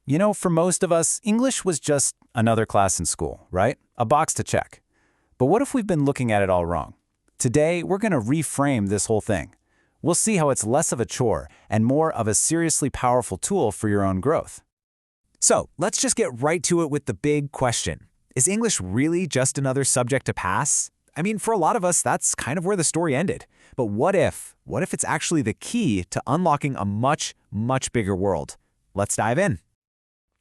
You know, for most of us, English was just another class in school, right? A box to check. But what if we've been looking at it all wrong? Today, we're going to reframe this whole thing. We'll see how it's less of a chore and more of a seriously powerful tool for your own growth. So, let's just get right to it with the big question. Is English really just another subject to pass? I mean, for a lot of us, that's kind of where the story ended. But what if? What if it's actually the key to unlocking a much, much bigger world? Let's dive in.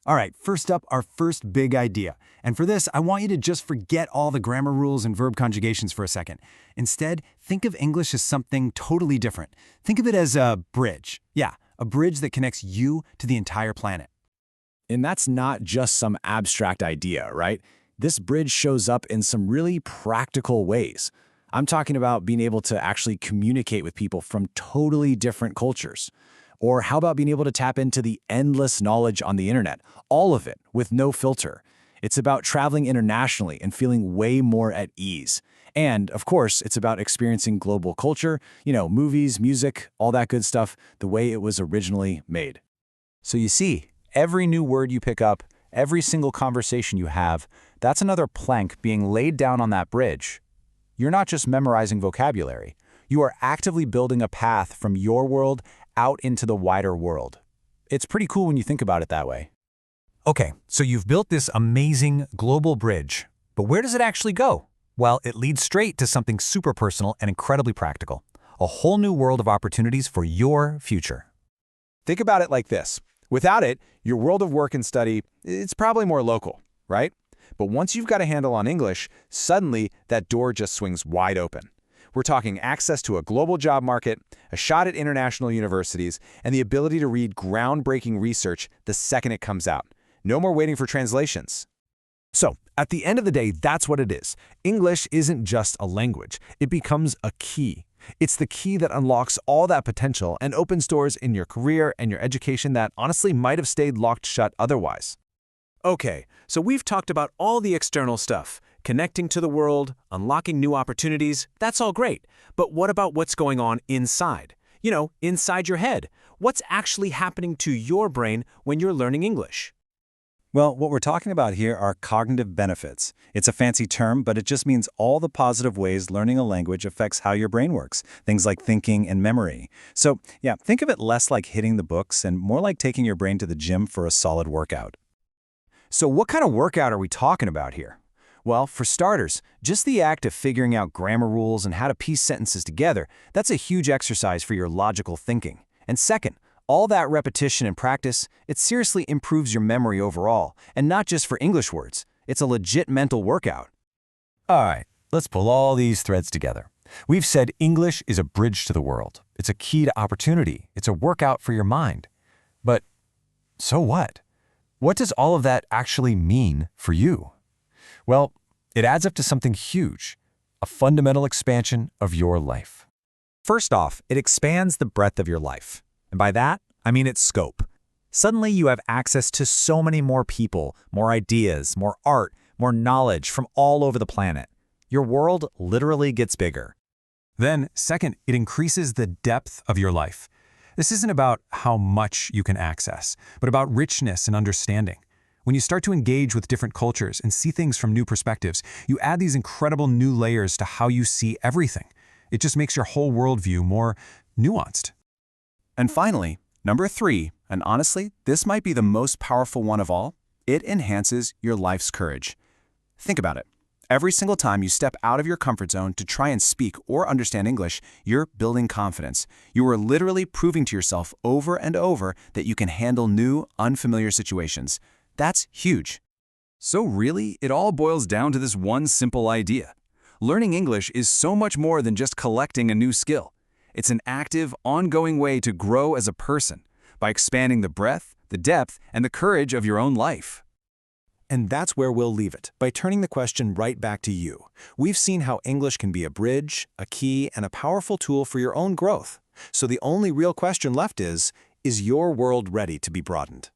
All right, first up, our first big idea. And for this, I want you to just forget all the grammar rules and verb conjugations for a second. Instead, think of English as something totally different. Think of it as a bridge. Yeah, a bridge that connects you to the entire planet. And that's not just some abstract idea, right? This bridge shows up in some really practical ways. I'm talking about being able to actually communicate with people from totally different cultures. Or how about being able to tap into the endless knowledge on the internet, all of it with no filter? It's about traveling internationally and feeling way more at ease. And, of course, it's about experiencing global culture, movies, music, all that good stuff, the way it was originally made. So you see, every new word you pick up, every single conversation you have, that's another plank being laid down on that bridge. You're not just memorizing vocabulary. You are actively building a path from your world out into the wider world. It's pretty cool when you think about it that way. Okay, so you've built this amazing global bridge, but where does it actually go? Well, it leads straight to something super personal and incredibly practical. A whole new world of opportunities for your future. Think about it like this. Without it, your world of work and study, it's probably more local, right? But once you've got a handle on English, suddenly that door just swings wide open. We're talking access to a global job market, a shot at international universities, and the ability to read groundbreaking research the second it comes out. No more waiting for translations. So, at the end of the day, that's what it is. English isn't just a language. It becomes a key. It's the key that unlocks all that potential and opens doors in your career and your education that honestly might have stayed locked shut otherwise. Okay, so we've talked about all the external stuff. Connecting to the world, unlocking new opportunities, that's all great. But what about what's going on inside? Inside your head. What's actually happening to your brain when you're learning English? Well, what we're talking about here are cognitive benefits. It's a fancy term, but it just means all the positive ways learning a language affects how your brain works, things like thinking and memory. So, yeah, think of it less like hitting the books and more like taking your brain to the gym for a solid workout. So what kind of workout are we talking about here? Well, for starters, just the act of figuring out grammar rules and how to piece sentences together, that's a huge exercise for your logical thinking. And second, all that repetition and practice, it seriously improves your memory overall, and not just for English words. It's a legit mental workout. All right, let's pull all these threads together. We've said English is a bridge to the world. It's a key to opportunity. It's a workout for your mind. But so what? What does all of that actually mean for you? Well, it adds up to something huge, a fundamental expansion of your life. First off, it expands the breadth of your life. And by that, I mean its scope. Suddenly you have access to so many more people, more ideas, more art, more knowledge from all over the planet. Your world literally gets bigger. Then, second, it increases the depth of your life. This isn't about how much you can access, but about richness and understanding. When you start to engage with different cultures and see things from new perspectives, you add these incredible new layers to how you see everything. It just makes your whole worldview more nuanced. And finally, number 3, and honestly, this might be the most powerful one of all, it enhances your life's courage. Think about it. Every single time you step out of your comfort zone to try and speak or understand English, you're building confidence. You are literally proving to yourself over and over that you can handle new, unfamiliar situations. That's huge. So really, it all boils down to this one simple idea. Learning English is so much more than just collecting a new skill. It's an active, ongoing way to grow as a person by expanding the breadth, the depth, and the courage of your own life. And that's where we'll leave it, by turning the question right back to you. We've seen how English can be a bridge, a key, and a powerful tool for your own growth. So the only real question left is your world ready to be broadened?